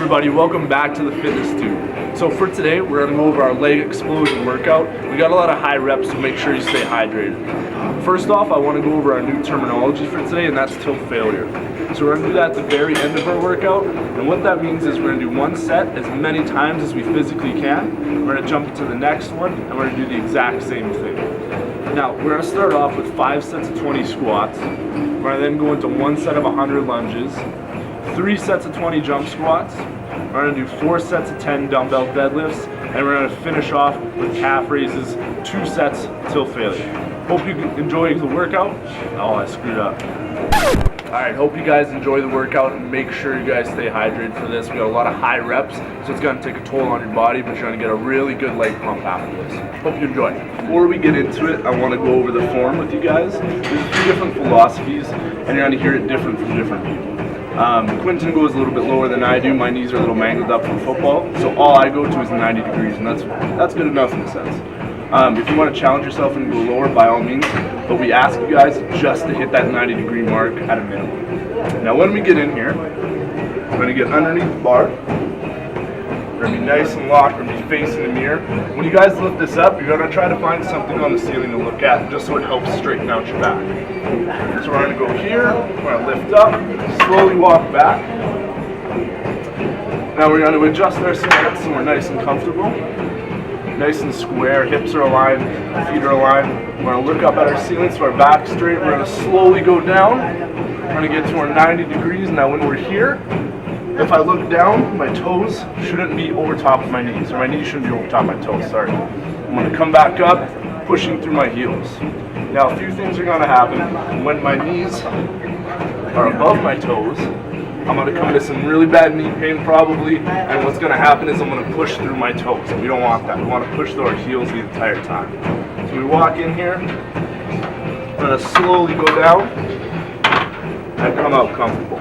everybody, welcome back to the Fitness Tube. So for today, we're going to go over our leg explosion workout. We got a lot of high reps, so make sure you stay hydrated. First off, I want to go over our new terminology for today, and that's tilt failure. So we're going to do that at the very end of our workout, and what that means is we're going to do one set as many times as we physically can. We're going to jump into the next one, and we're going to do the exact same thing. Now, we're going to start off with 5 sets of 20 squats. We're going to then go into 1 set of 100 lunges, 3 sets of 20 jump squats. We're going to do 4 sets of 10 dumbbell deadlifts, and we're going to finish off with calf raises, 2 sets till failure. Hope you enjoy the workout. Oh, I screwed up. Alright, hope you guys enjoy the workout, and make sure you guys stay hydrated for this. We got a lot of high reps, so it's going to take a toll on your body, but you're going to get a really good leg pump after this. Hope you enjoy. Before we get into it, I want to go over the form with you guys. There's a few different philosophies, and you're going to hear it different from different people. Quentin goes a little bit lower than I do. My knees are a little mangled up from football, so all I go to is 90 degrees, and that's good enough in a sense. If you want to challenge yourself and go lower, by all means, but we ask you guys just to hit that 90-degree mark at a minimum. Now when we get in here, we're going to get underneath the bar. We're going to be nice and locked. We're going to be facing the mirror. When you guys lift this up, you're going to try to find something on the ceiling to look at, just so it helps straighten out your back. So we're going to go here, we're going to lift up, slowly walk back. Now we're going to adjust our stance so we're nice and comfortable. Nice and square, hips are aligned, feet are aligned. We're going to look up at our ceiling so our back's straight. We're going to slowly go down. We're going to get to our 90 degrees. Now when we're here, if I look down, my toes shouldn't be over top of my knees, or my knees shouldn't be over top of my toes, sorry. I'm going to come back up, pushing through my heels. Now a few things are going to happen. When my knees are above my toes, I'm going to come into some really bad knee pain probably, and what's going to happen is I'm going to push through my toes. We don't want that. We want to push through our heels the entire time. So we walk in here, I'm going to slowly go down, and come out comfortable.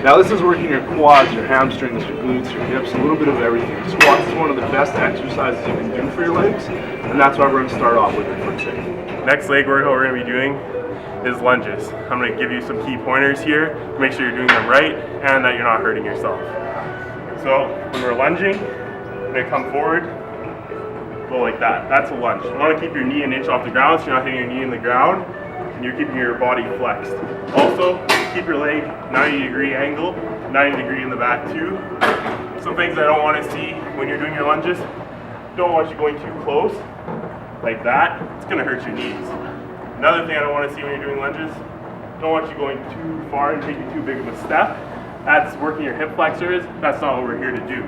Now this is working your quads, your hamstrings, your glutes, your hips, a little bit of everything. Squats is one of the best exercises you can do for your legs, and that's why we're going to start off with it for today. Next leg workout we're going to be doing is lunges. I'm going to give you some key pointers here to make sure you're doing them right and that you're not hurting yourself. So when we're lunging, we're going to come forward, go like that. That's a lunge. You want to keep your knee an inch off the ground so you're not hitting your knee in the ground and you're keeping your body flexed. Also, keep your leg 90-degree angle, 90-degree in the back too. Some things I don't want to see when you're doing your lunges, don't want you going too close like that. It's going to hurt your knees. Another thing I don't want to see when you're doing lunges, don't want you going too far and taking too big of a step. That's working your hip flexors. That's not what we're here to do.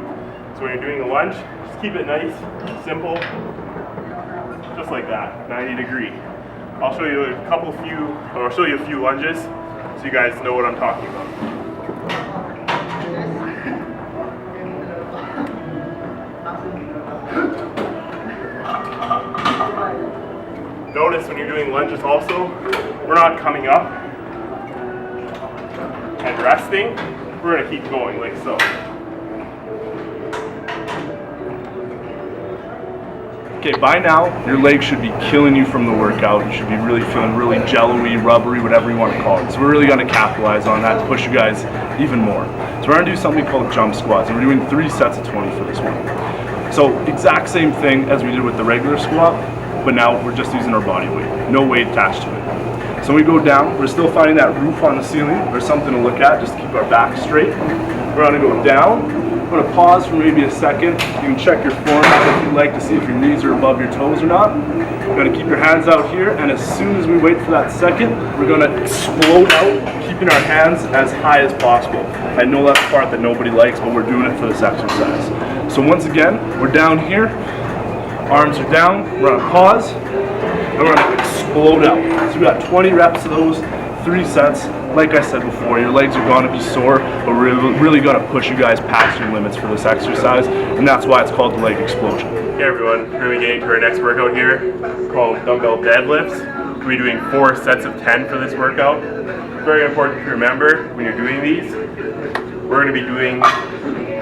So when you're doing a lunge, just keep it nice, simple, just like that, 90 degree. I'll show you a few lunges so you guys know what I'm talking about. Notice when you're doing lunges also, we're not coming up and resting. We're going to keep going like so. Okay, by now, your legs should be killing you from the workout. You should be really feeling really jello-y, rubbery, whatever you want to call it. So we're really going to capitalize on that to push you guys even more. So we're going to do something called jump squats, and we're doing 3 sets of 20 for this one. So exact same thing as we did with the regular squat, but now we're just using our body weight. No weight attached to it. So when we go down, we're still finding that roof on the ceiling or something to look at just to keep our back straight. We're going to go down. We're going to pause for maybe a second. You can check your form out if you'd like to see if your knees are above your toes or not. You're going to keep your hands out here, and as soon as we wait for that second, we're going to explode out, keeping our hands as high as possible. I know that's the part that nobody likes, but we're doing it for this exercise. So once again, we're down here. Arms are down, we're gonna pause, and we're gonna explode out. So we got 20 reps of those, 3 sets. Like I said before, your legs are gonna be sore, but we're really gonna push you guys past your limits for this exercise, and that's why it's called the leg explosion. Hey everyone, we're gonna be getting to our next workout here, called Dumbell Deadlifts. We'll be doing 4 sets of 10 for this workout. Very important to remember when you're doing these, we're gonna be doing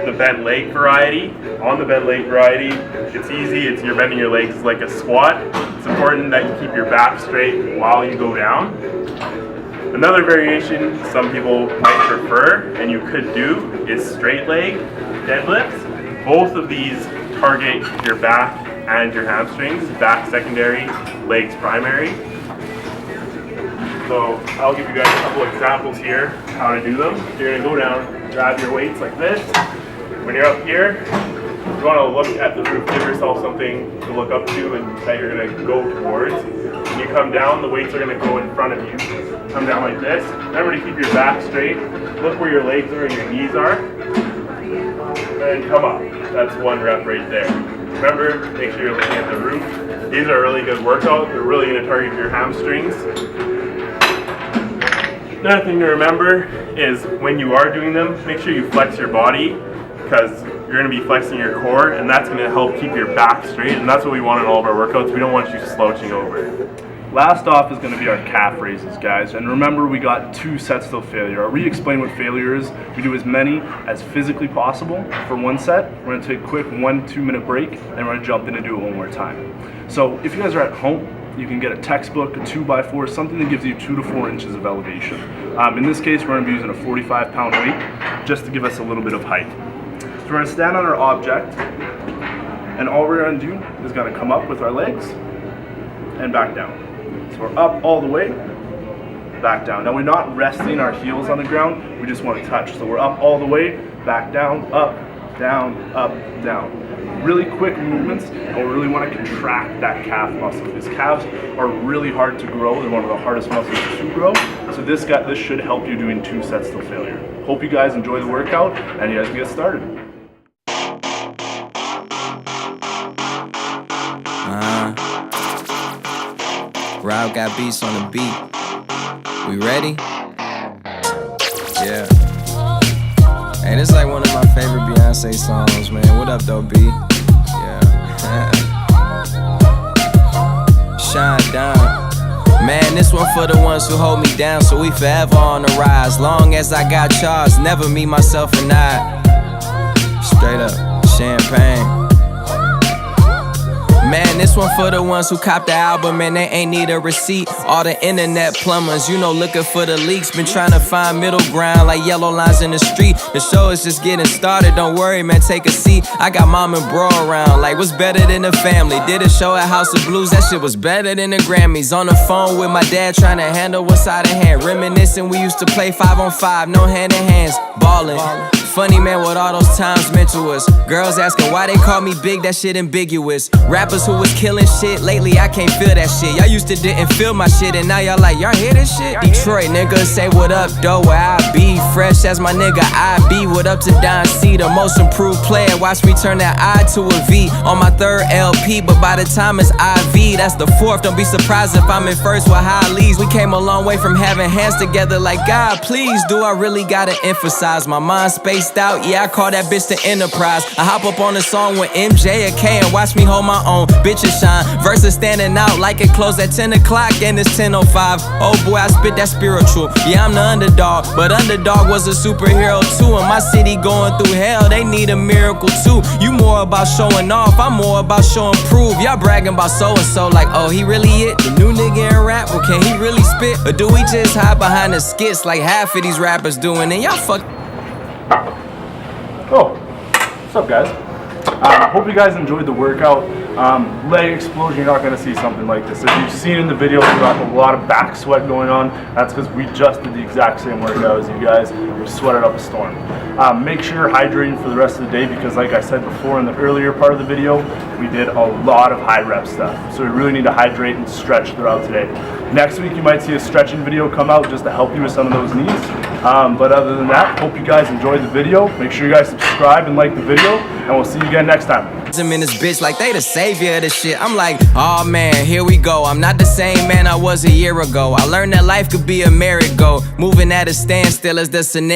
the bent leg variety. On the bent leg variety, it's easy. You're bending your legs like a squat. It's important that you keep your back straight while you go down. Another variation some people might prefer and you could do is straight leg deadlifts. Both of these target your back and your hamstrings, back secondary, legs primary. So I'll give you guys a couple examples here how to do them. You're gonna go down, grab your weights like this. When you're up here, you wanna look at the roof, give yourself something to look up to and that you're gonna go towards. When you come down, the weights are gonna go in front of you. Come down like this. Remember to keep your back straight. Look where your legs are and your knees are. And come up. That's one rep right there. Remember, make sure you're looking at the roof. These are a really good workout. They're really gonna target your hamstrings. Another thing to remember is when you are doing them, make sure you flex your body because you're going to be flexing your core and that's going to help keep your back straight, and that's what we want in all of our workouts. We don't want you slouching over. Last off is going to be our calf raises, guys. And remember, we got 2 sets till failure. I'll re-explain what failure is. We do as many as physically possible for 1 set. We're going to take a quick 1-2 minute break and we're going to jump in and do it 1 more time. So if you guys are at home, you can get a textbook, a 2x4, something that gives you 2 to 4 inches of elevation. In this case, we're going to be using a 45-pound weight just to give us a little bit of height. So we're going to stand on our object, and all we're going to do is going to come up with our legs and back down. So we're up all the way, back down. Now we're not resting our heels on the ground, we just want to touch. So we're up all the way, back down, up, down, up, down. Really quick movements, and we really want to contract that calf muscle. These calves are really hard to grow. They're one of the hardest muscles to grow. So this should help you doing 2 sets till failure. Hope you guys enjoy the workout, and you guys can get started. Rob got beats on the beat. We ready? Yeah. Hey, this is like one of my favorite Beyonce songs, man. What up, though, B? Yeah. Shine down. Man, this one for the ones who hold me down, so we forever on the rise. Long as I got charged, never me, myself, and I. Straight up, champagne. Man, this one for the ones who copped the album and they ain't need a receipt. All the internet plumbers, you know, looking for the leaks. Been trying to find middle ground like yellow lines in the street. The show is just getting started, don't worry, man, take a seat. I got mom and bro around, like what's better than the family? Did a show at House of Blues, that shit was better than the Grammys. On the phone with my dad trying to handle what's out of hand. Reminiscing, we used to play 5-on-5, no hand in hands, ballin'. Funny, man, what all those times meant to us. Girls asking why they call me big, that shit ambiguous. Rappers who was killing shit, lately I can't feel that shit. Y'all used to didn't feel my shit, and now y'all like, y'all hear this shit? Detroit niggas say what up, though, where I be. Fresh as my nigga I be. What up to Don C, the most improved player. Watch me turn that I to a V on my 3rd LP, but by the time it's IV, that's the 4th. Don't be surprised if I'm in first with high leads. We came a long way from having hands together like, God, please, do I really gotta emphasize my mind space? Out, yeah, I call that bitch the Enterprise. I hop up on the song with MJ or K and watch me hold my own. Bitches shine, verses standing out like it closed at 10 o'clock and it's 10:05. Oh boy, I spit that spiritual. Yeah, I'm the underdog, but underdog was a superhero too. In my city going through hell, they need a miracle too. You more about showing off, I'm more about showing proof. Y'all bragging about so-and-so like, oh, he really it? The new nigga in rap, well, can he really spit? Or do we just hide behind the skits like half of these rappers doing? And y'all fuck. Oh, what's up, guys? Hope you guys enjoyed the workout. Leg explosion, you're not going to see something like this. As you've seen in the video, we got a lot of back sweat going on. That's because we just did the exact same workout as you guys. We sweated up a storm. Make sure you're hydrating for the rest of the day because, like I said before in the earlier part of the video, we did a lot of high rep stuff. So we really need to hydrate and stretch throughout today. Next week, you might see a stretching video come out just to help you with some of those knees. But other than that, hope you guys enjoyed the video. Make sure you guys subscribe and like the video, and we'll see you again next time. I'm in this bitch like they the savior of this shit. I'm like, oh man, here we go. I'm not the same man I was a year ago. I learned that life could be a merry-go. Moving at a standstill as the scenario.